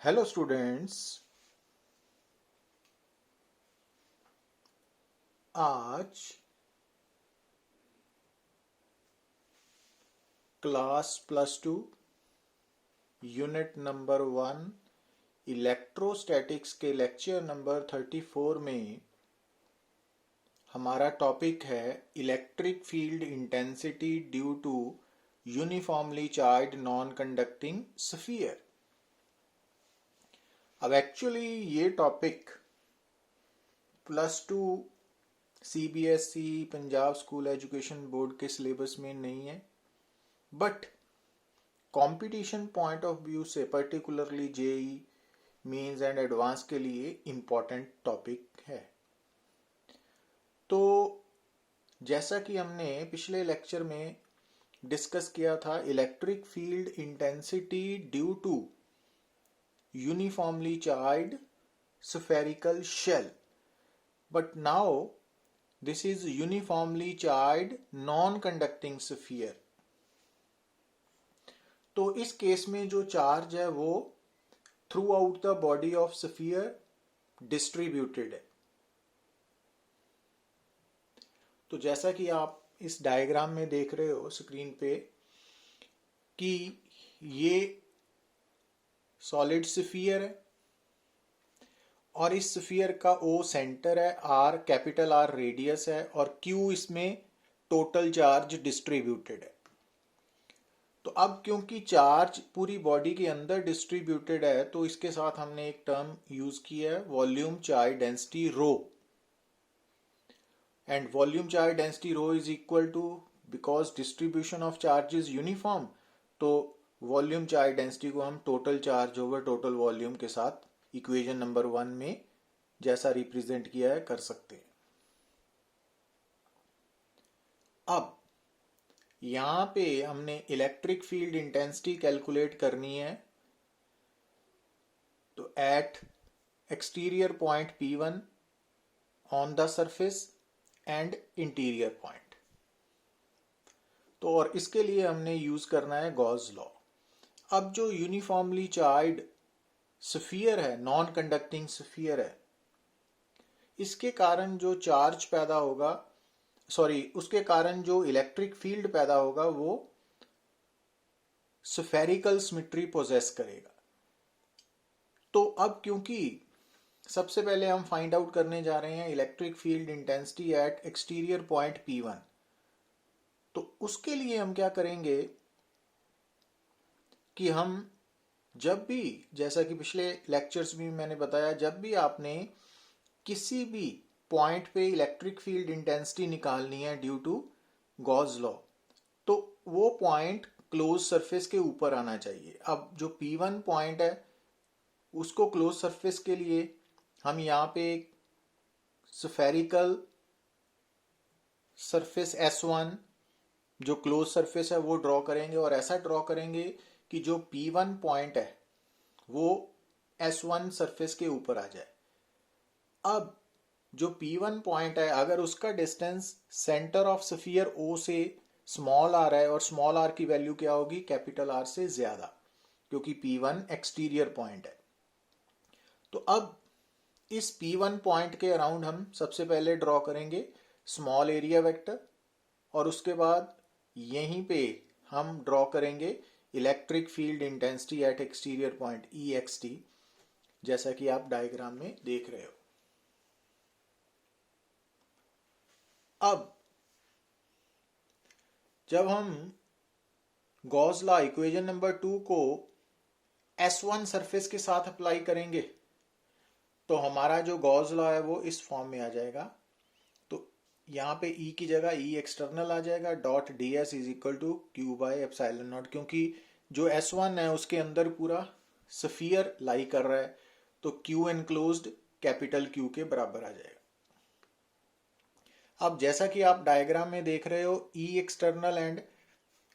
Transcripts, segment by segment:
Hello students. आज class +2 unit number 1 electrostatics के lecture number 34 में हमारा टॉपिक है electric field intensity due to uniformly charge non conducting sphere. अब actually ये topic +2 CBSE Punjab school education board के syllabus में नहीं है, but competition point of view से particularly JEE mains and advance के लिए इम्पॉर्टेंट टॉपिक है। तो जैसा कि हमने पिछले लेक्चर में डिस्कस किया था, electric field intensity due to uniformly charged spherical shell, but now this is uniformly charged non-conducting sphere। तो इस केस में जो चार्ज है वो through out the body of sphere distributed है। तो जैसा कि आप इस डायग्राम में देख रहे हो स्क्रीन पे कि ये सॉलिड स्फीयर है और इस स्फीयर का ओ सेंटर है, आर कैपिटल आर रेडियस है और क्यू इसमें टोटल चार्ज डिस्ट्रीब्यूटेड है। तो अब क्योंकि चार्ज पूरी बॉडी के अंदर डिस्ट्रीब्यूटेड है तो इसके साथ हमने एक टर्म यूज किया है volume charge density rho, and volume charge density rho is equal to, because distribution of charge is uniform, तो वॉल्यूम चार्ज डेंसिटी को हम total charge over total volume के साथ इक्वेशन नंबर 1 में जैसा रिप्रेजेंट किया है कर सकते हैं। अब यहां पे हमने इलेक्ट्रिक फील्ड इंटेंसिटी कैलकुलेट करनी है। तो at exterior point P1 on the surface and interior point, तो और इसके लिए हमने यूज करना है गॉस लॉ। अब जो यूनिफॉर्मली चार्ज्ड स्फीयर है, नॉन कंडक्टिंग स्फीयर है, इसके कारण जो चार्ज पैदा होगा, उसके कारण जो इलेक्ट्रिक फील्ड पैदा होगा वो स्फेरिकल सिमेट्री पोजेस करेगा। तो अब क्योंकि सबसे पहले हम फाइंड आउट करने जा रहे हैं electric field intensity at exterior point P1, तो उसके लिए हम क्या करेंगे कि हम जब भी, जैसा कि पिछले लेक्चर्स में मैंने बताया, जब भी आपने किसी भी पॉइंट पे इलेक्ट्रिक फील्ड इंटेंसिटी निकालनी है ड्यू टू गॉस लॉ, तो वो पॉइंट क्लोज सरफेस के ऊपर आना चाहिए। अब जो P1 पॉइंट है उसको क्लोज सरफेस के लिए हम यहाँ पे एक स्फेरिकल सरफेस S1 जो क्लोज सरफेस है वो ड्रॉ करेंगे, और ऐसा ड्रॉ करेंगे कि जो P1 पॉइंट है वो S1 सरफेस के ऊपर आ जाए। अब जो P1 पॉइंट है अगर उसका distance centre of sphere O से स्मॉल आर है, और स्मॉल आर की वैल्यू क्या होगी, कैपिटल आर से ज्यादा, क्योंकि P1 एक्सटीरियर पॉइंट है। तो अब इस P1 पॉइंट के अराउंड हम सबसे पहले ड्रॉ करेंगे स्मॉल एरिया वेक्टर, और उसके बाद यहीं पे हम ड्रॉ करेंगे electric field intensity at exterior point EXT, जैसा कि आप डायग्राम में देख रहे हो। अब जब हम गॉस लॉ इक्वेशन नंबर 2 को S1 सरफेस के साथ अप्लाई करेंगे तो हमारा जो गॉस लॉ है वो इस फॉर्म में आ जाएगा। तो यहाँ पे E की जगह E एक्सटर्नल आ जाएगा, dot ds is equal to Q by epsilon naught, क्योंकि जो S1 है उसके अंदर पूरा स्फीयर लाई कर रहा है, तो Q एनक्लोज्ड कैपिटल Q के बराबर आ जाएगा। अब जैसा कि आप डायग्राम में देख रहे हो, E एक्सटर्नल एंड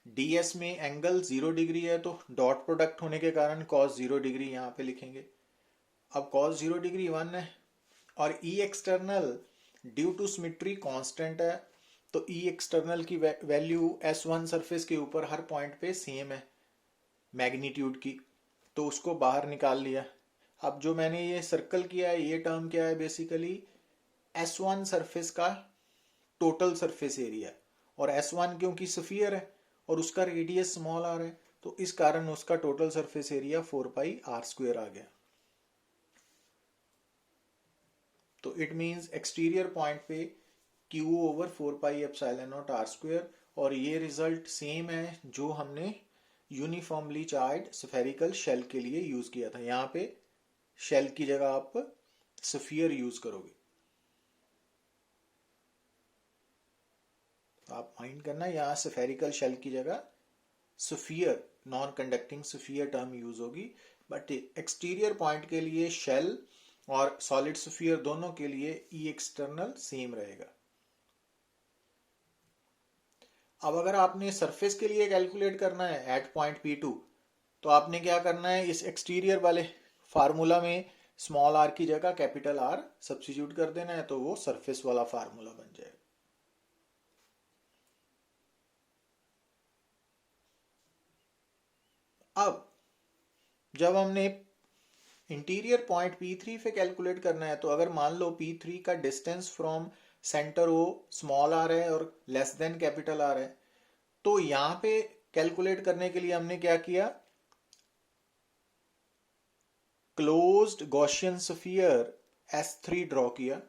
ds में एंगल 0 डिग्री है, तो डॉट प्रोडक्ट होने के कारण cos 0 डिग्री यहाँ पे लिखेंगे। अब cos 0 डिग्री 1 है, और E external due to symmetry constant है, तो E एक्सटर्नल की वैल्यू S1 सरफेस के ऊपर हर पॉइंट पे सेम है मैग्नीट्यूड की, तो उसको बाहर निकाल लिया। अब जो मैंने ये सर्कल किया है ये टर्म क्या है, बेसिकली S1 सरफेस का टोटल सरफेस एरिया, और S1 क्योंकि स्फीयर है और उसका रेडियस स्मॉल आर है, तो इस कारण उसका टोटल सरफेस एरिया 4πr² आ गया। तो इट मींस एक्सटीरियर पॉइंट पे Q/4πε0r², और ये रिजल्ट सेम है जो हमने यूनिफॉर्मली चार्ज स्फेरिकल शेल के लिए यूज किया था। यहाँ पे शेल की जगह आप स्फीयर यूज करोगे। तो आप माइंड करना, यहाँ स्फेरिकल शेल की जगह sphere, non conducting sphere term use होगी, बट एक्सटीरियर पॉइंट के लिए शेल और सॉलिड स्फीयर दोनों के लिए ई एक्सटर्नल सेम रहेगा। अब अगर आपने सरफेस के लिए कैलकुलेट करना है एट पॉइंट P2, तो आपने क्या करना है, इस एक्सटीरियर वाले फार्मूला में स्मॉल आर की जगह कैपिटल आर सब्स्टिट्यूट कर देना है, तो वो सरफेस वाला फार्मूला बन जाएगा। अब जब हमने इंटीरियर पॉइंट P3 पे कैलकुलेट करना है, तो अगर मान लो P3 का distance from centre O small r है और लेस देन कैपिटल आर है, तो यहां पे कैलकुलेट करने के लिए हमने क्या किया, closed Gaussian sphere S3 draw किया,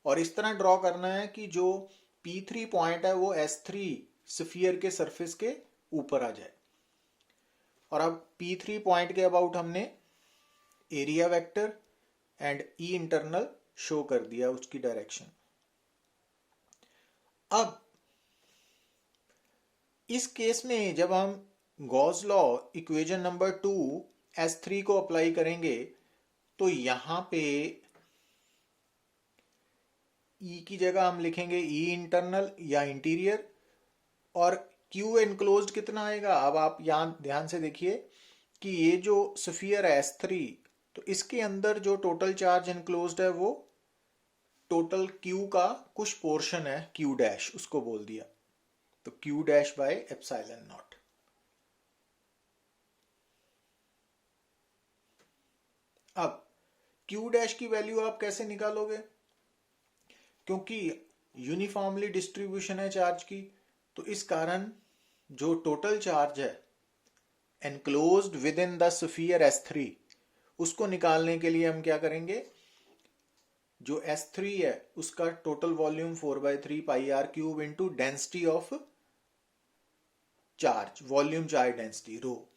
और इस तरह ड्रॉ करना है कि जो P3 पॉइंट है वो S3 स्फीयर के सरफेस के ऊपर आ जाए। और अब P3 पॉइंट के अबाउट हमने area vector and E internal show कर दिया, उसकी डायरेक्शन। अब इस केस में जब हम Gauss law equation number 2 S3 को अप्लाई करेंगे, तो यहां पे ई की जगह हम लिखेंगे ई इंटरनल या इंटीरियर, और क्यू एनक्लोज्ड कितना आएगा। अब आप यहां ध्यान से देखिए कि ये जो स्फीयर है S3, तो इसके अंदर जो टोटल चार्ज एनक्लोज्ड है वो टोटल क्यू का कुछ पोर्शन है, क्यू डैश उसको बोल दिया, तो Q dash by epsilon not. अब क्यू डैश की वैल्यू आप कैसे निकालोगे, क्योंकि यूनिफॉर्मली डिस्ट्रीब्यूशन है चार्ज की, तो इस कारण जो टोटल चार्ज है enclosed with in the sphere S3, उसको निकालने के लिए हम क्या करेंगे, जो S3 है उसका total volume 4/3πr³ into density of charge, volume charge density रो।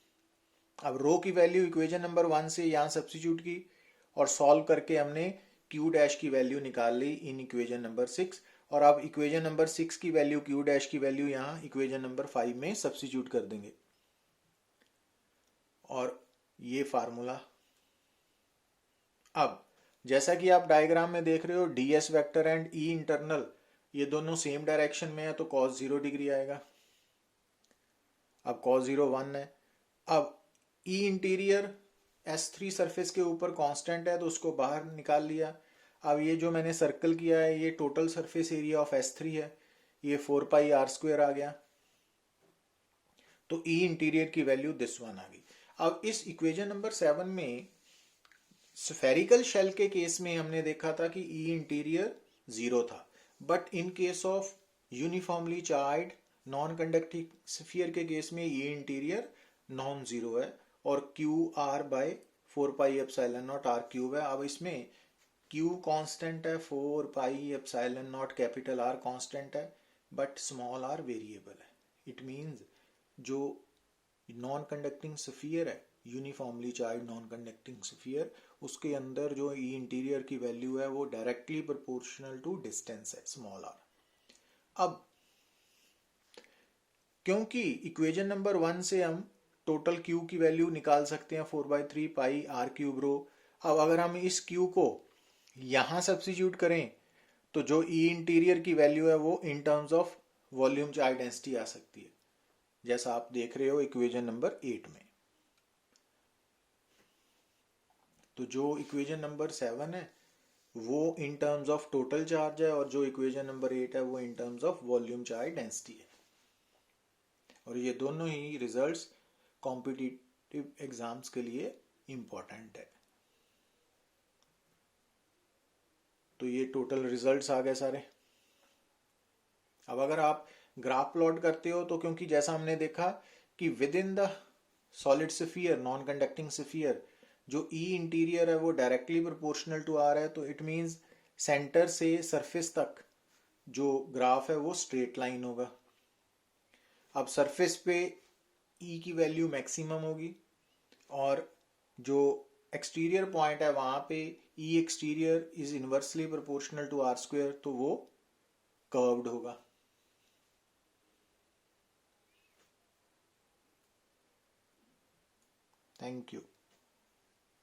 अब रो की वैल्यू इक्वेशन नंबर 1 से यहां सब्स्टिट्यूट की और सॉल्व करके हमने क्यू डैश की वैल्यू निकाल ली इन इक्वेशन नंबर 6, और अब इक्वेशन नंबर 6 की वैल्यू, क्यू डैश की वैल्यू यहां इक्वेशन नंबर 5 में सब्स्टिट्यूट कर देंगे, और ये फार्मूला। अब जैसा कि आप डायग्राम में देख रहे हो, ds vector and E internal ये दोनों सेम डायरेक्शन में है, तो cos 0 डिग्री आएगा। अब cos 0 1 है। अब ई इंटीरियर S3 सरफेस के ऊपर कांस्टेंट है, तो उसको बाहर निकाल लिया। अब ये जो मैंने सर्कल किया है ये total surface area of S3 है, ये 4πr² आ गया, तो ई इंटीरियर की वैल्यू दिस वन आ गई। अब इस इक्वेशन नंबर 7 में स्फेरिकल शेल के केस में हमने देखा था कि ई इंटीरियर 0 था, but in case of uniformly charge non conducting sphere के केस में ई इंटीरियर नॉन जीरो है, और QR/4πε0r³ है। अब इसमें Q कांस्टेंट है, 4πε0 कैपिटल R कांस्टेंट है, बट स्मॉल r वेरिएबल है। इट मींस जो नॉन कंडक्टिंग स्फीयर है, uniformly charge non conducting sphere, उसके अंदर जो ई इंटीरियर की वैल्यू है वो डायरेक्टली प्रोपोर्शनल टू डिस्टेंस है, स्मॉल r। अब क्योंकि इक्वेशन नंबर 1 से हम टोटल Q की वैल्यू निकाल सकते हैं 4/3πr³ रो। अब अगर हम इस Q को यहां सब्स्टिट्यूट करें, तो जो ई इंटीरियर की वैल्यू है वो in terms of volume charge density आ सकती है, जैसा आप देख रहे हो इक्वेशन नंबर 8 में। तो जो इक्वेशन नंबर 7 है वो in terms of total charge है, और जो इक्वेशन नंबर 8 है वो in terms of volume charge density है, और ये दोनों ही रिजल्ट्स कॉम्पिटिटिव एग्जाम्स के लिए इम्पोर्टेंट है। तो ये टोटल रिजल्ट्स आ गए सारे। अब अगर आप ग्राफ प्लॉट करते हो तो क्योंकि जैसा हमने देखा कि with in the solid sphere, non conducting sphere, जो ई इंटीरियर है वो डायरेक्टली प्रोपोर्शनल टू आर है, तो इट मींस सेंटर से सरफेस तक जो ग्राफ है वो स्ट्रेट लाइन होगा। अब सरफेस पे ई की वैल्यू मैक्सिमम होगी और जो एक्सटीरियर पॉइंट है वहां पे E exterior is inversely proportional to R square, तो वो कर्व्ड होगा। Thank you.